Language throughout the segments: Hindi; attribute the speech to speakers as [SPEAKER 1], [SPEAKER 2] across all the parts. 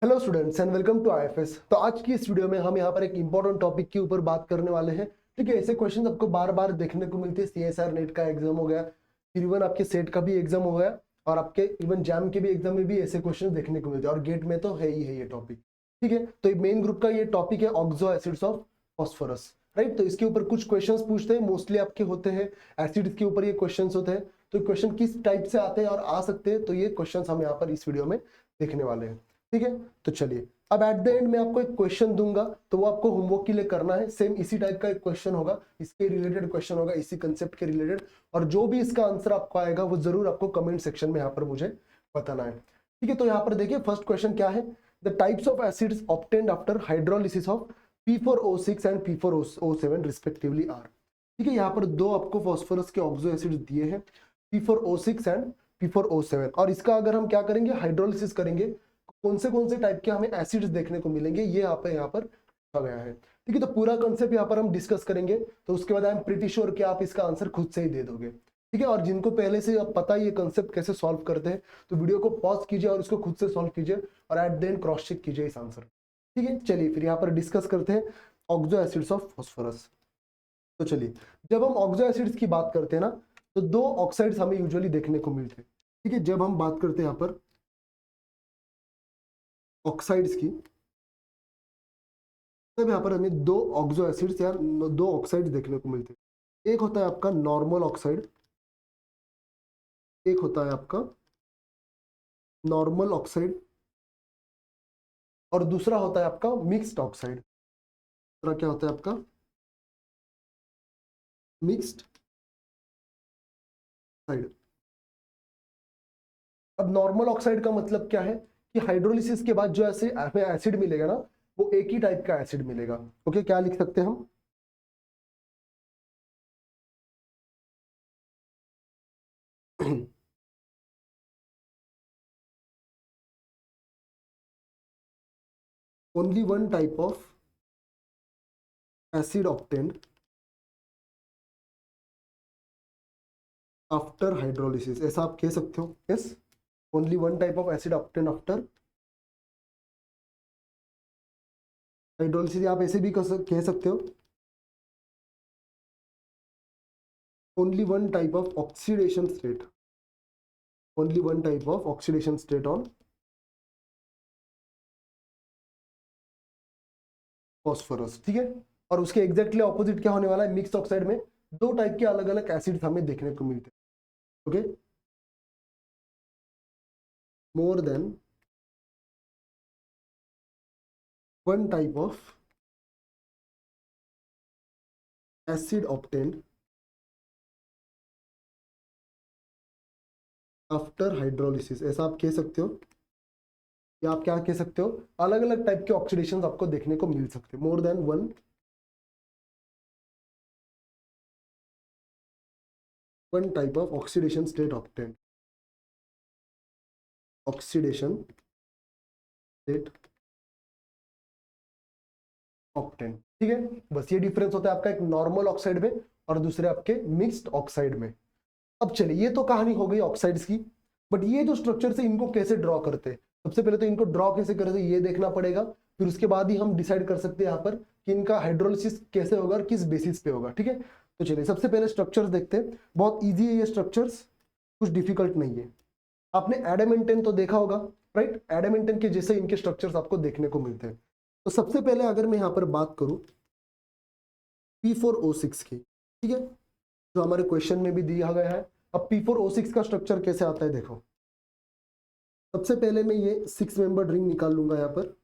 [SPEAKER 1] Hello students and welcome to IFS. तो आज की इस वीडियो में हम यहाँ पर एक इंपॉर्टेंट टॉपिक के ऊपर बात करने वाले हैं। ठीक है, ऐसे क्वेश्चन आपको बार बार देखने को मिलते हैं। सीएसआर नेट का एग्जाम हो गया, फिर इवन आपके सेट का भी एग्जाम हो गया, और आपके इवन जैम के भी एग्जाम में भी ऐसे क्वेश्चन देखने को मिलते हैं, और गेट में तो है ही है ये टॉपिक। ठीक है, तो मेन ग्रुप का ये टॉपिक है oxo acids of phosphorus. Right, तो इसके ऊपर कुछ क्वेश्चंस पूछते हैं, मोस्टली आपके होते हैं एसिड्स के ऊपर ये क्वेश्चंस होते हैं। तो क्वेश्चन किस टाइप से आते हैं और आ सकते हैं, तो ये क्वेश्चंस हम यहाँ पर इस वीडियो में देखने वाले हैं। ठीक है, तो चलिए अब एट द एंड में आपको एक क्वेश्चन दूंगा, तो वो आपको होमवर्क के लिए करना है। सेम इसी टाइप का एक क्वेश्चन होगा, इसके रिलेटेड क्वेश्चन होगा, इसी कंसेप्ट के रिलेटेड, और जो भी इसका आंसर आपको आएगा वो जरूर आपको कमेंट सेक्शन में यहाँ पर मुझे बताना है। ठीक है, तो यहाँ पर देखिए फर्स्ट क्वेश्चन क्या है। The types of acids obtained after hydrolysis of P4O6 and P4O7 respectively are. ठीक है, यहाँ पर दो आपको फॉस्फोरस के ऑक्सो एसिड्स दिए हैं, P4O6 एंड P4O7, और इसका अगर हम क्या करेंगे, हाइड्रोलिसिस करेंगे, कौन से टाइप के हमें एसिड्स देखने को मिलेंगे, ये यहाँ पर आ गया है। ठीक है, तो पूरा कॉन्सेप्ट यहाँ पर हम डिस्कस करेंगे, तो उसके बाद आई एम प्रीटी श्योर कि आप इसका आंसर खुद से ही दे दोगे। ठीक है, और जिनको पहले से अब पता है ये कॉन्सेप्ट कैसे सॉल्व करते हैं, तो वीडियो को पॉज कीजिए और इसको खुद से सॉल्व कीजिए, और at the end cross check कीजिए इस आंसर। ठीक है, चलिए फिर यहाँ पर डिस्कस करते हैं ऑक्सो एसिड्स ऑफ फॉस्फोरस। तो चलिए, जब हम ऑक्सो एसिड्स की बात करते हैं ना, तो दो ऑक्साइड्स हमें यूजुअली देखने को मिलते हैं। ठीक है, जब हम बात करते हैं यहाँ पर ऑक्साइड्स की, तब यहाँ पर हमें दो ऑक्सो एसिड्स या दो ऑक्साइड्स देखने को मिलते हैं। एक होता है आपका नॉर्मल ऑक्साइड, एक होता है आपका नॉर्मल ऑक्साइड, और दूसरा होता है आपका मिक्स्ड ऑक्साइड। दूसरा क्या होता है आपका मिक्स्ड ऑक्साइड। अब नॉर्मल ऑक्साइड का मतलब क्या है कि हाइड्रोलिसिस के बाद जो ऐसे हमें एसिड मिलेगा ना, वो एक ही टाइप का एसिड मिलेगा। ओके, क्या लिख सकते हैं हम, only one type of acid obtained after hydrolysis, ऐसा आप कह सकते हो। Yes, only one type of acid obtained after hydrolysis, आप ऐसे भी कह सकते हो only one type of oxidation state, only one type of oxidation state on phosphorus. ठीक है, और उसके एग्जैक्टली ऑपोजिट क्या होने वाला है, मिक्स्ड ऑक्साइड में दो टाइप के अलग अलग एसिड्स हमें देखने को मिलते हैं। Okay, more than one type of acid obtained after hydrolysis, ऐसा आप कह सकते हो, या आप क्या कह सकते हो, अलग अलग टाइप के ऑक्सीडेशन आपको देखने को मिल सकते हैं। More than one type of oxidation state obtained, oxidation state obtained. ठीक है, बस ये डिफरेंस होता है आपका एक नॉर्मल ऑक्साइड में और दूसरे आपके मिक्स्ड ऑक्साइड में। अब चलिए, ये तो कहानी हो गई ऑक्साइड्स की, बट ये जो स्ट्रक्चर है इनको कैसे ड्रॉ करते हैं, सबसे पहले तो इनको ड्रॉ कैसे करते हैं ये देखना पड़ेगा, फिर उसके बाद ही हम डिसाइड कर सकते हैं यहाँ पर कि इनका हाइड्रोलिसिस कैसे होगा और किस बेसिस पे होगा। ठीक है, तो चलिए सबसे पहले स्ट्रक्चर्स देखते हैं। बहुत ईजी है ये स्ट्रक्चर्स, कुछ डिफिकल्ट नहीं है। आपने एडामेंटेन तो देखा होगा, राइट, एडामेंटेन के जैसे इनके स्ट्रक्चर्स आपको देखने को मिलते हैं। तो सबसे पहले अगर मैं यहाँ पर बात करूं P4O6 की, ठीक है, जो हमारे क्वेश्चन में भी दिया गया है। अब P4O6 का स्ट्रक्चर कैसे आता है देखो, सबसे पहले मैं ये 6 मेंबर रिंग निकाल लूंगा। यहाँ पर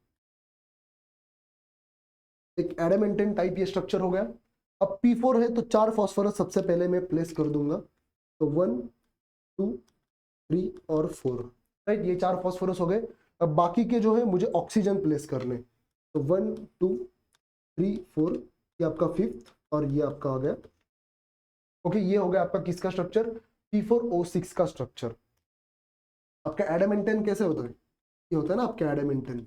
[SPEAKER 1] एक एडामेंटेन टाइप ये स्ट्रक्चर हो गया। अब P4 है तो 4 फॉस्फोरस सबसे पहले मैं प्लेस कर दूंगा, तो 1 2 3 और 4, राइट, ये 4 फॉस्फोरस हो गए। अब बाकी के जो है मुझे ऑक्सीजन प्लेस करने, तो 1 2 3 4, ये आपका 5th और ये आपका आ गया। ओके, ये हो गया आपका किसका स्ट्रक्चर, P4O6 का स्ट्रक्चर। आपका एडामेंटेन कैसे होता है, ये होता है ना आपका एडामेंटेन,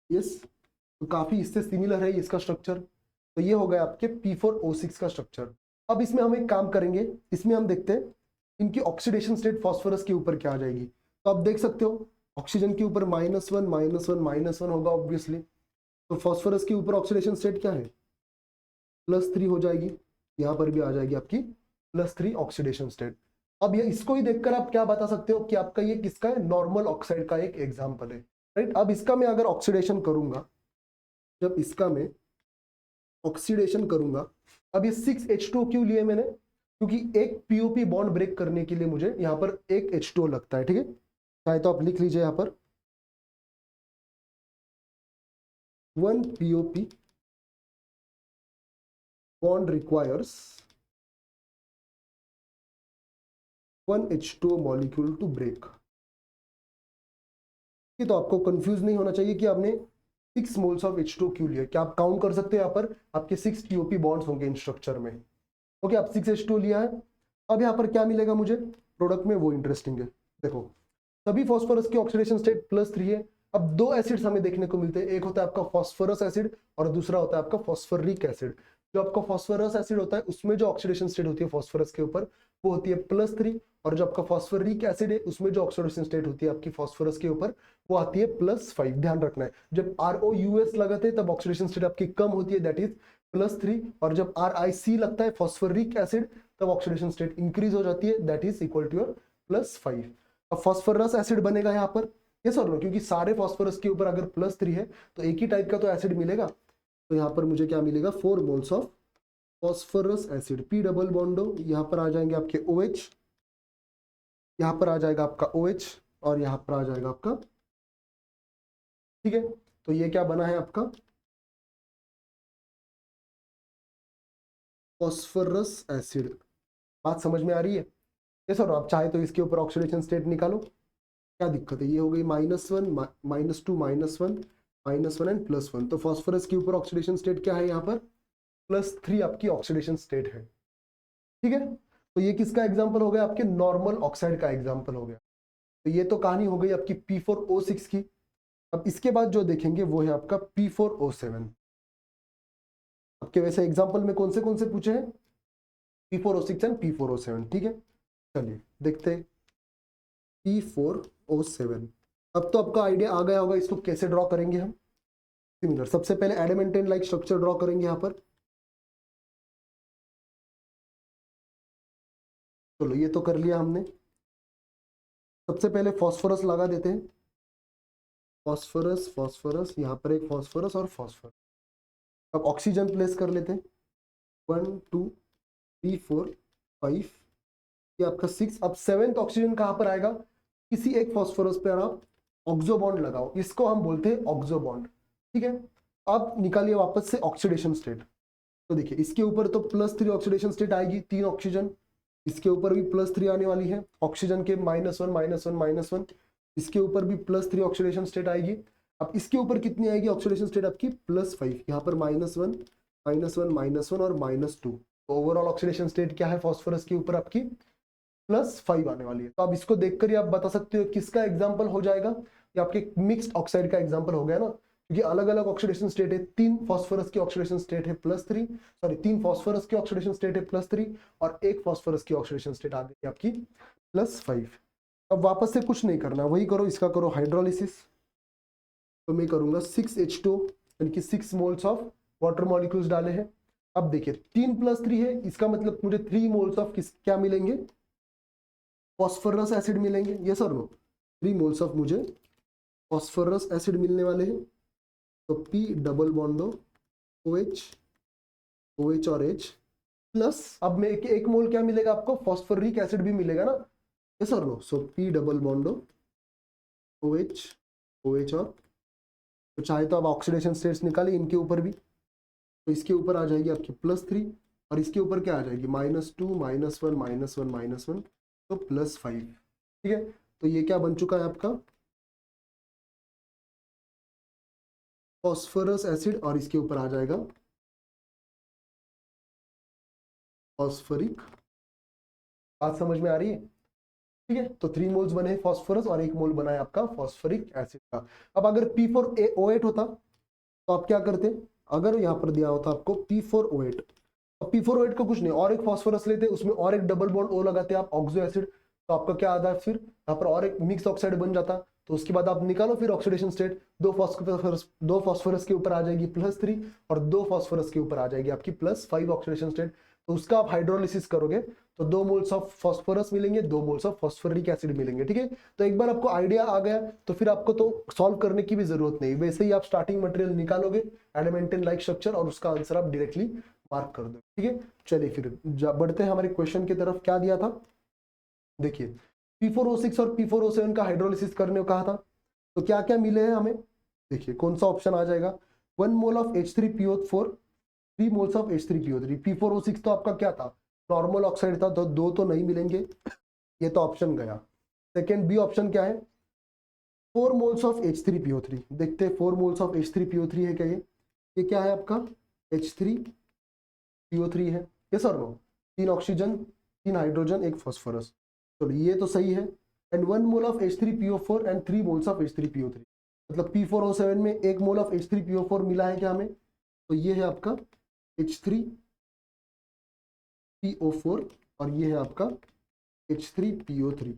[SPEAKER 1] यस, तो काफी इससे सिमिलर है इसका स्ट्रक्चर। तो ये हो गया आपके P4O6 का स्ट्रक्चर। अब इसमें हम एक काम करेंगे, इसमें हम देखते हैं इनकी ऑक्सीडेशन स्टेट फॉस्फोरस के ऊपर क्या आ जाएगी। तो आप देख सकते हो ऑक्सीजन के ऊपर -1 -1 -1 होगा ऑब्वियसली। तो फॉस्फोरस के ऊपर ऑक्सीडेशन स्टेट क्या है, +3 हो जाएगी। यहाँ पर भी आ जाएगी आपकी +3 ऑक्सीडेशन स्टेट। अब ये इसको ही देखकर आप क्या बता सकते हो कि आपका ये किसका है, नॉर्मल ऑक्साइड का एक एग्जाम्पल है, राइट। अब इसका मैं अगर ऑक्सीडेशन करूंगा, जब इसका मैं ऑक्सीडेशन करूंगा, अब ये 6H2 क्यों लिए मैंने, क्योंकि एक POP बॉन्ड ब्रेक करने के लिए मुझे यहाँ पर एक H2O लगता है, ठीक है। चाहे तो आप लिख लीजिए यहाँ पर 1 POP bond requires 1 H2O molecule to break। तो आपको कंफ्यूज नहीं होना चाहिए कि आपने 6 मोल्स ऑफ H2O क्यों लिया। क्या आप काउंट कर सकते हो, यहाँ पर आपके 6 POP बॉन्ड्स होंगे इन स्ट्रक्चर में। ओके, आप 6 H2O लिया है। अब यहाँ पर क्या मिलेगा मुझे प्रोडक्ट में, वो इंटरेस्टिंग है। देखो सभी फॉस्फोरस की ऑक्सीडेशन स्टेट +3 है। अब दो एसिड्स हमें देखने को मिलते हैं, एक होता है आपका फॉस्फोरस एसिड और दूसरा होता है आपका फॉस्फोरिक एसिड। जो आपका फॉस्फोरस एसिड होता है उसमें जो ऑक्सीडेशन स्टेट होती है फॉस्फोरस के ऊपर वो होती है +3, और जो आपका फॉस्फोरिक एसिड है उसमें जो ऑक्सीडेशन स्टेट होती है आपकी फॉस्फोरस के ऊपर वो आती है +5। ध्यान रखना है, जब ROUS लगाते हैं तब ऑक्सीडेशन स्टेट आपकी कम होती है, दैट इज +3, और जब RIC लगता है फॉस्फोरिक एसिड तब ऑक्सीडेशन स्टेट इंक्रीज हो जाती है, that is equal to your +5। अब फॉस्फोरस एसिड बनेगा यहाँ पर, यस और नो, क्योंकि सारे फॉस्फोरस के ऊपर अगर +3 है तो एक ही टाइप का तो एसिड मिलेगा। तो यहाँ पर मुझे क्या मिलेगा, 4 moles of phosphorous acid, P double बॉन्डो, यहाँ पर आ जाएंगे आपके OH, यहाँ पर आ जाएगा आपका OH और यहाँ पर आ जाएगा आपका, ठीक है। तो ये क्या बना है आपका फॉस्फोरस एसिड। बात समझ में आ रही है, यस और आप चाहे तो इसके ऊपर ऑक्सीडेशन स्टेट निकालो, क्या दिक्कत है। ये हो गई -1 -2 -1 -1 एंड +1। तो फॉस्फोरस के ऊपर ऑक्सीडेशन स्टेट क्या है, यहाँ पर +3 आपकी ऑक्सीडेशन स्टेट है, ठीक है। तो ये किसका एग्जांपल हो गया, आपके नॉर्मल ऑक्साइड का एग्जांपल हो गया। तो ये तो कहानी हो गई आपकी P4O6 की। अब इसके बाद जो देखेंगे वो है आपका P4O7। आपके वैसे एग्जांपल में कौन से पूछे हैं, P4O6 एंड P4O7, ठीक है। चलिए देखते हैं P4O7। अब तो आपका आइडिया आ गया होगा इसको कैसे ड्रॉ करेंगे हम। सिमिलर, सबसे पहले एडामेंटाइन लाइक स्ट्रक्चर ड्रॉ करेंगे यहाँ पर। चलो ये तो कर लिया हमने। सबसे पहले फॉस्फोरस लगा देते हैं, फॉस्फोरस फॉस्फोरस, यहाँ पर एक फॉस्फोरस और फॉस्फोरस। अब ऑक्सीजन प्लेस कर लेते हैं, 1 2 3 4 5, ये आपका 6। अब 7th ऑक्सीजन कहाँ पर आएगा, किसी एक फॉस्फोरस पर आप ऑक्सो बॉन्ड लगाओ, इसको हम बोलते हैं ऑक्सो बॉन्ड, ठीक है। अब निकालिए वापस से ऑक्सीडेशन स्टेट। तो देखिए इसके ऊपर तो +3 ऑक्सीडेशन स्टेट आएगी, 3 ऑक्सीजन, इसके ऊपर भी +3 आने वाली है, ऑक्सीजन के -1 -1 -1, इसके ऊपर भी +3 ऑक्सीडेशन स्टेट आएगी। अब इसके ऊपर कितनी आएगी ऑक्सीडेशन स्टेट आपकी +5, यहाँ पर -1 -1 और -2। तो ओवरऑल ऑक्सीडेशन स्टेट क्या है फॉस्फोरस के ऊपर आपकी +5 आने वाली है। तो अब इसको देखकर ही आप बता सकते हो किसका एग्जाम्पल हो जाएगा, ये आपके मिक्स्ड ऑक्साइड का एग्जाम्पल हो गया ना, क्योंकि अलग अलग ऑक्सीडेशन स्टेट है। 3 फॉस्फोरस की ऑक्सीडेशन स्टेट है +3, सॉरी 3 फॉस्फोरस की ऑक्सीडेशन स्टेट है +3 और एक फॉस्फोरस की ऑक्सीडेशन स्टेट आ गई आपकी +5। अब वापस से कुछ नहीं करना, वही करो, इसका करो हाइड्रोलिसिस। तो मैं करूंगा 6H2, यानी कि 6 मोल्स ऑफ वाटर मॉलिक्यूल्स डाले हैं। अब देखिए 3 + 3 है, इसका मतलब मुझे 3 मोल्स ऑफ क्या मिलेंगे, फॉस्फोरस एसिड मिलेंगे, यस और नो। 3 मोल्स ऑफ मुझे फॉस्फोरस एसिड मिलने वाले हैं। तो P डबल बॉन्डो OH OH और H प्लस, अब में एक मोल क्या मिलेगा आपको, फॉस्फोरिक एसिड भी मिलेगा ना, यस और नो। सो P डबल बॉन्डो OH OH और, तो चाहे तो आप ऑक्सीडेशन स्टेट्स निकाले इनके ऊपर भी। तो इसके ऊपर आ जाएगी आपकी +3 और इसके ऊपर क्या आ जाएगी -2 -1 -1 -1, तो +5, ठीक है। तो ये क्या बन चुका है आपका फॉस्फोरस एसिड और इसके ऊपर आ जाएगा फॉस्फोरिक। बात समझ में आ रही है, ठीक है। तो 3 मोल्स बने फॉस्फोरस और 1 मोल बना है आपका फॉस्फोरिक एसिड का। अब अगर P4O8 होता तो आप क्या करते, अगर यहाँ पर दिया होता आपको P4O8, अब P4O8 का कुछ नहीं, और एक फॉस्फोरस लेते उसमें और एक डबल बॉन्ड O लगाते आप ऑक्सो एसिड, तो आपका क्या आता है फिर यहाँ पर और एक मिक्स ऑक्साइड बन जाता। तो उसके बाद आप निकालो फिर ऑक्सीडेशन स्टेट, दो फास्फोरस के ऊपर आ जाएगी +3 और दो फास्फोरस के ऊपर आ जाएगी आपकी +5 ऑक्सीडेशन स्टेट। तो उसका आप हाइड्रोलिसिस करोगे तो 2 मोल्स ऑफ फास्फोरस मिलेंगे, 2 मोल्स ऑफ फास्फोरिक एसिड मिलेंगे। ठीक है, तो एक बार आपको आइडिया आ गया तो फिर आपको तो सॉल्व करने की भी जरूरत नहीं, वैसे ही आप स्टार्टिंग मटेरियल निकालोगे एडमेंटन लाइक स्ट्रक्चर और उसका आंसर आप डायरेक्टली मार्क कर दो। ठीक है, चलिए फिर बढ़ते हैं हमारे क्वेश्चन की तरफ। क्या दिया था, देखिए P4O6 और P4O7 का हाइड्रोलिसिस करने को कहा था, तो क्या क्या मिले हैं हमें, देखिए कौन सा ऑप्शन आ जाएगा। 1 mole of H3PO4, 3 moles of H3PO3। P4O6 तो आपका क्या था, नॉर्मल ऑक्साइड था, तो 2 तो नहीं मिलेंगे, ये तो ऑप्शन गया। सेकेंड बी ऑप्शन क्या है, 4 मोल्स ऑफ H3PO3। देखते हैं 4 मोल्स ऑफ H3PO3 है क्या, ये क्या है आपका H3PO3 है, यस और नो, 3 ऑक्सीजन 3 हाइड्रोजन 1 फॉस्फोरस, तो ये तो सही है। And 1 mole of H3PO4 and 3 moles of H3PO3, मतलब P4O7 में 1 मोल ऑफ H3PO4 मिला है क्या हमें, तो ये है आपका H3PO4 और ये है आपका H3PO3।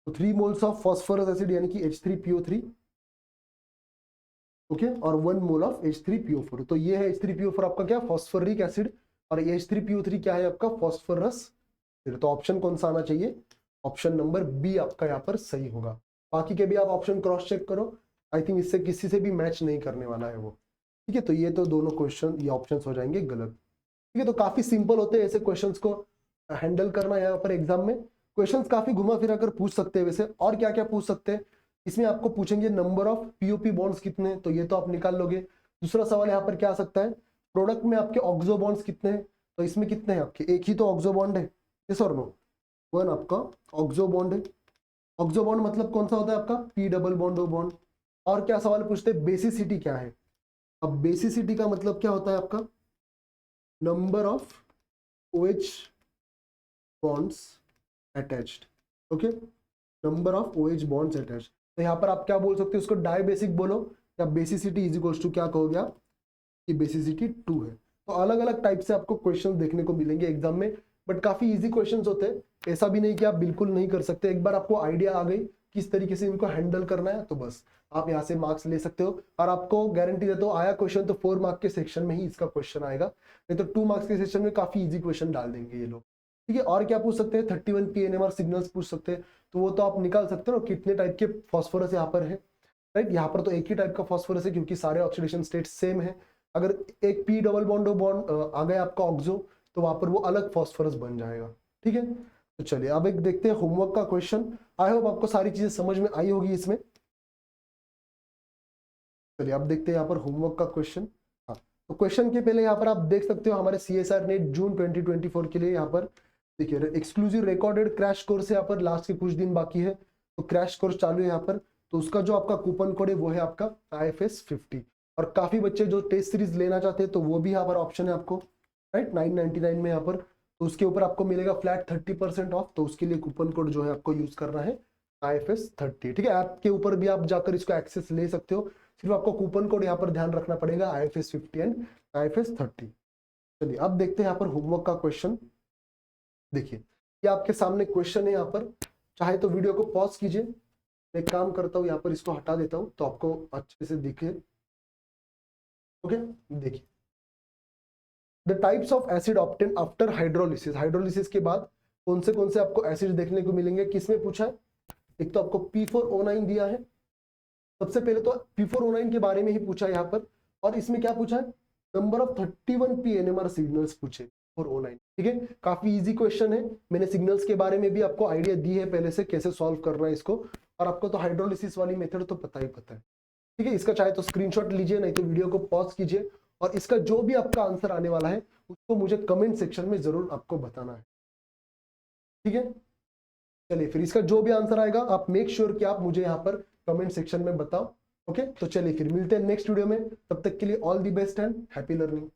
[SPEAKER 1] तो 3 मोल्स ऑफ फॉस्फोरस एसिड यानी कि H3PO3, ओके, और 1 मोल ऑफ H3PO4। तो ये है H3PO4 आपका क्या, फॉस्फोरिक एसिड, और H3PO3 क्या है आपका, फॉस्फोरस। तो ऑप्शन कौन सा आना चाहिए, ऑप्शन नंबर बी आपका यहाँ पर सही होगा। बाकी के भी आप ऑप्शन क्रॉस चेक करो, आई थिंक इससे किसी से भी मैच नहीं करने वाला है वो। ठीक है, तो ये तो दोनों क्वेश्चन, ये ऑप्शंस हो जाएंगे गलत। ठीक है, तो काफी सिंपल होते हैं ऐसे क्वेश्चंस को हैंडल करना यहाँ पर एग्जाम में। क्वेश्चंस काफी घुमा फिरा कर पूछ सकते हैं वैसे, और क्या क्या पूछ सकते हैं इसमें, आपको पूछेंगे नंबर ऑफ पीओपी बॉन्ड्स कितने, तो ये तो आप निकाल लोगे। दूसरा सवाल यहाँ पर क्या आ सकता है, प्रोडक्ट में आपके ऑक्सो बॉन्ड्स कितने हैं, तो इसमें कितने हैं आपके, एक ही तो ऑक्सो बॉन्ड है, यस और नो, 1 आपका ऑक्सो बॉन्ड है। ऑक्सो बॉन्ड मतलब कौन सा होता है आपका, P double bond O bond. और क्या सवाल पूछते हैं, बेसिसिटी क्या है, अब बेसिसिटी का मतलब क्या होता है आपका, number of OH bonds attached, okay, number of OH bonds attached. तो यहाँ पर आप क्या बोल सकते हो, उसको डाई बेसिक बोलो, या बेसिसिटी इज इक्वल्स टू क्या कहोगे आप, कि बेसिसिटी 2 है। तो अलग अलग टाइप से आपको क्वेश्चन देखने को मिलेंगे एग्जाम में, बट काफी इजी क्वेश्चंस होते हैं, ऐसा भी नहीं कि आप बिल्कुल नहीं कर सकते। एक बार आपको आइडिया आ गई किस तरीके से इनको हैंडल करना है, तो बस आप यहाँ से मार्क्स ले सकते हो। और आपको गारंटी देता हूँ, आया क्वेश्चन तो 4 मार्क के सेक्शन में ही इसका क्वेश्चन आएगा, नहीं तो 2 मार्क्स के सेक्शन में काफी इजी क्वेश्चन डाल देंगे ये लोग। ठीक है, और क्या पूछ सकते हैं, 31 PNMR सिग्नल्स पूछ सकते हैं, तो वो तो आप निकाल सकते हो ना, कितने टाइप के फॉस्फोरस यहाँ पर है, राइट। यहाँ पर तो एक ही टाइप का फॉस्फोरस है क्योंकि सारे ऑक्सीडेशन स्टेट सेम है। अगर एक पी डबल बॉन्ड आ गया आपका ऑक्सो, तो वहां पर वो अलग फॉस्फोरस बन जाएगा। ठीक है, तो चलिए अब एक देखते हैं होमवर्क का क्वेश्चन। आई होप आपको सारी चीजें समझ में आई होगी इसमें। चलिए अब देखते हैं यहाँ पर होमवर्क का क्वेश्चन। हाँ, तो क्वेश्चन के पहले यहाँ पर आप देख सकते हो हमारे CSR नेट जून 2024 के लिए यहाँ पर देखिए एक्सक्लूसिव रिकॉर्डेड क्रैश कोर्स है, यहाँ पर लास्ट के कुछ दिन बाकी है, तो क्रैश कोर्स चालू है यहाँ पर। तो उसका जो आपका कूपन कोड है वो है आपका IFS 50, और काफी बच्चे जो टेस्ट सीरीज लेना चाहते हैं तो वो भी यहाँ पर ऑप्शन है आपको, राइट, 999 में यहाँ पर। तो उसके ऊपर आपको मिलेगा फ्लैट 30% ऑफ, तो उसके लिए कूपन कोड जो है आपको यूज करना है IFS 30। ठीक है, ऐप के ऊपर भी आप जाकर इसको एक्सेस ले सकते हो, सिर्फ आपको कूपन कोड यहाँ पर ध्यान रखना पड़ेगा, IFS 50 एंड IFS 30। चलिए अब देखते हैं यहाँ पर होमवर्क का क्वेश्चन। देखिए ये आपके सामने क्वेश्चन है यहाँ पर, चाहे तो वीडियो को पॉज कीजिए, मैं एक काम करता हूँ यहाँ पर इसको हटा देता हूँ तो आपको अच्छे से दिखे। ओके, देखिए the types of acid obtain after hydrolysis, hydrolysis के बाद कौन से आपको एसिड देखने को मिलेंगे, किसमें पूछा है। एक तो आपको P4O9 दिया है, सबसे पहले तो P4O9 के बारे में ही पूछा है यहाँ पर, और इसमें क्या पूछा है, नंबर ऑफ 31 PNMR सिग्नल्स पूछे 409। ठीक है, काफी इजी क्वेश्चन है, मैंने सिग्नल्स के बारे में भी आपको आइडिया दी है पहले से कैसे सॉल्व करना है इसको, और आपको तो हाइड्रोलिसिस वाली मेथड तो पता है। ठीक है, इसका चाहे तो स्क्रीनशॉट लीजिए, नहीं तो वीडियो को पॉज कीजिए, और इसका जो भी आपका आंसर आने वाला है उसको मुझे कमेंट सेक्शन में जरूर आपको बताना है। ठीक है, चलिए फिर इसका जो भी आंसर आएगा आप मेक श्योर कि आप मुझे यहाँ पर कमेंट सेक्शन में बताओ। ओके, तो चलिए फिर मिलते हैं नेक्स्ट वीडियो में, तब तक के लिए all the best and happy learning.